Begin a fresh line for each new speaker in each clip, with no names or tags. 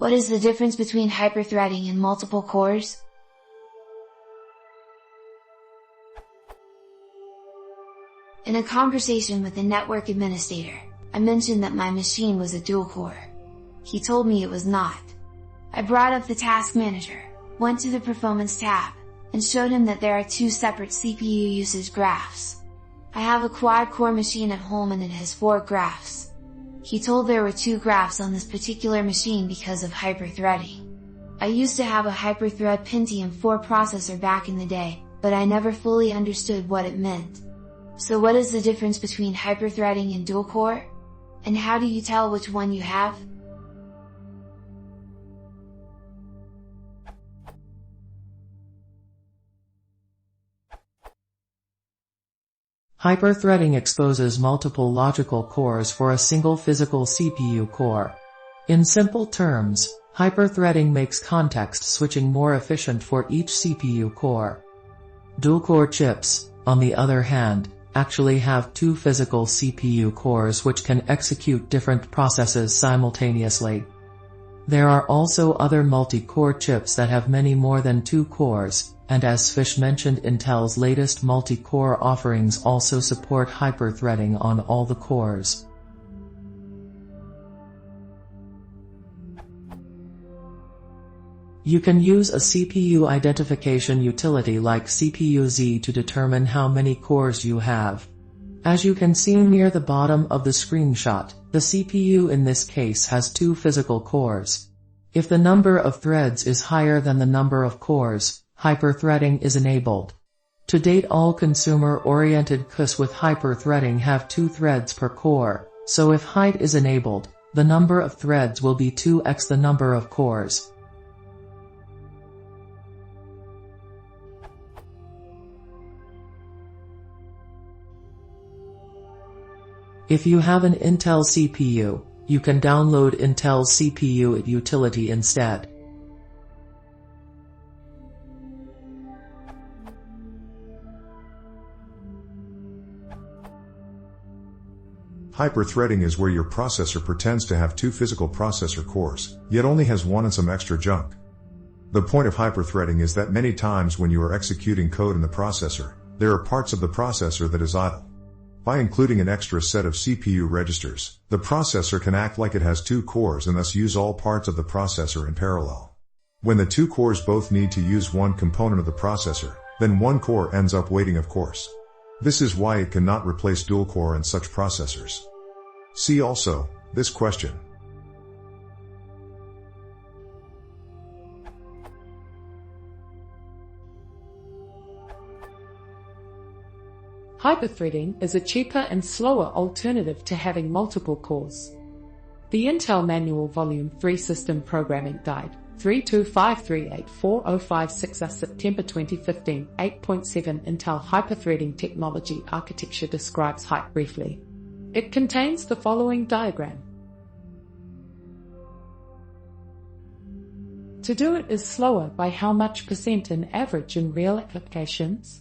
What is the difference between hyperthreading and multiple cores? In a conversation with a network administrator, I mentioned that my machine was a dual-core. He told me it was not. I brought up the task manager, went to the performance tab, and showed him that there are two separate CPU usage graphs. I have a quad-core machine at home and it has 4 graphs. He told there were 2 graphs on this particular machine because of hyperthreading. I used to have a hyperthread Pentium 4 processor back in the day, but I never fully understood what it meant. So what is the difference between hyperthreading and dual-core? And how do you tell which one you have?
Hyperthreading exposes multiple logical cores for a single physical CPU core. In simple terms, hyperthreading makes context switching more efficient for each CPU core. Dual-core chips, on the other hand, actually have 2 physical CPU cores which can execute different processes simultaneously. There are also other multi-core chips that have many more than 2 cores, and as Fish mentioned, Intel's latest multi-core offerings also support hyperthreading on all the cores. You can use a CPU identification utility like CPU-Z to determine how many cores you have. As you can see near the bottom of the screenshot, the CPU in this case has 2 physical cores. If the number of threads is higher than the number of cores, hyperthreading is enabled. To date, all consumer-oriented CUS with hyperthreading have 2 threads per core, so if height is enabled, the number of threads will be 2x the number of cores. If you have an Intel CPU, you can download Intel's CPU utility instead.
Hyperthreading is where your processor pretends to have 2 physical processor cores, yet only has 1 and some extra junk. The point of hyperthreading is that many times when you are executing code in the processor, there are parts of the processor that is idle. By including an extra set of CPU registers, the processor can act like it has 2 cores and thus use all parts of the processor in parallel. When the 2 cores both need to use one component of the processor, then one core ends up waiting, of course. This is why it cannot replace dual-core in such processors. See also, this question.
Hyperthreading is a cheaper and slower alternative to having multiple cores. The Intel Manual Volume 3 System Programming Guide 325384056 September 2015 8.7 Intel Hyperthreading Technology Architecture describes hype briefly. It contains the following diagram. To do it is slower by how much % in average in real applications?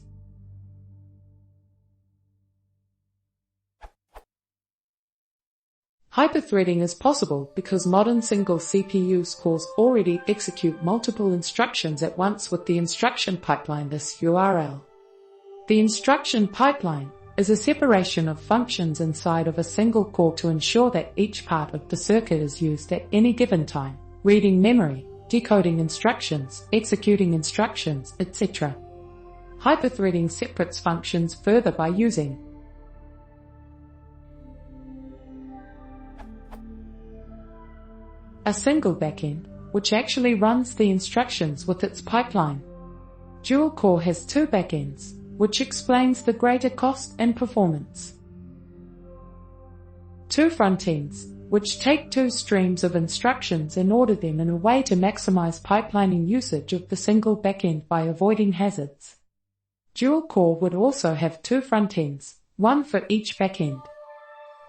Hyperthreading is possible because modern single CPU's cores already execute multiple instructions at once with the instruction pipeline, this URL. The instruction pipeline is a separation of functions inside of a single core to ensure that each part of the circuit is used at any given time, reading memory, decoding instructions, executing instructions, etc. Hyperthreading separates functions further by using a single backend, which actually runs the instructions with its pipeline. Dual core has 2 backends, which explains the greater cost and performance. 2 frontends, which take 2 streams of instructions and order them in a way to maximize pipelining usage of the single backend by avoiding hazards. Dual core would also have 2 frontends, 1 for each backend.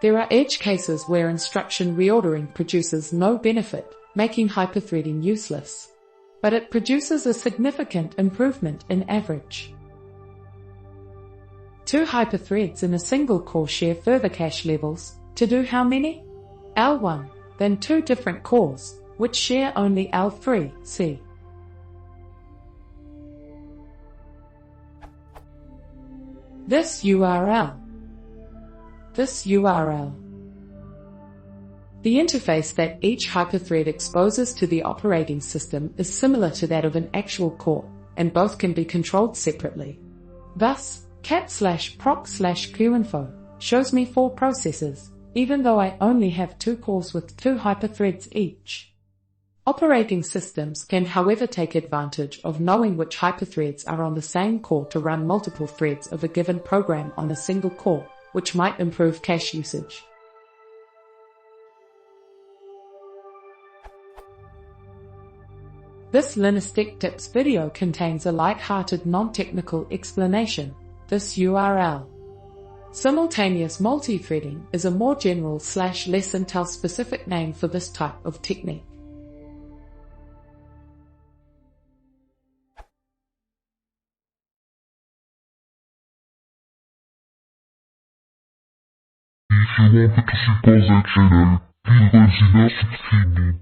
There are edge cases where instruction reordering produces no benefit, making hyperthreading useless. But it produces a significant improvement in average. 2 hyperthreads in a single core share further cache levels, to do how many? L1, then 2 different cores, which share only L3, C. This URL. The interface that each hyperthread exposes to the operating system is similar to that of an actual core, and both can be controlled separately. Thus, cat/proc/qinfo shows me 4 processes, even though I only have 2 cores with 2 hyperthreads each. Operating systems can however take advantage of knowing which hyperthreads are on the same core to run multiple threads of a given program on a single core, which might improve cache usage. This Linux Tech Tips video contains a light-hearted non-technical explanation. This URL. Simultaneous multithreading is a more general /less Intel specific name for this type of technique.
If you want me to see pause that channel, please consider subscribing.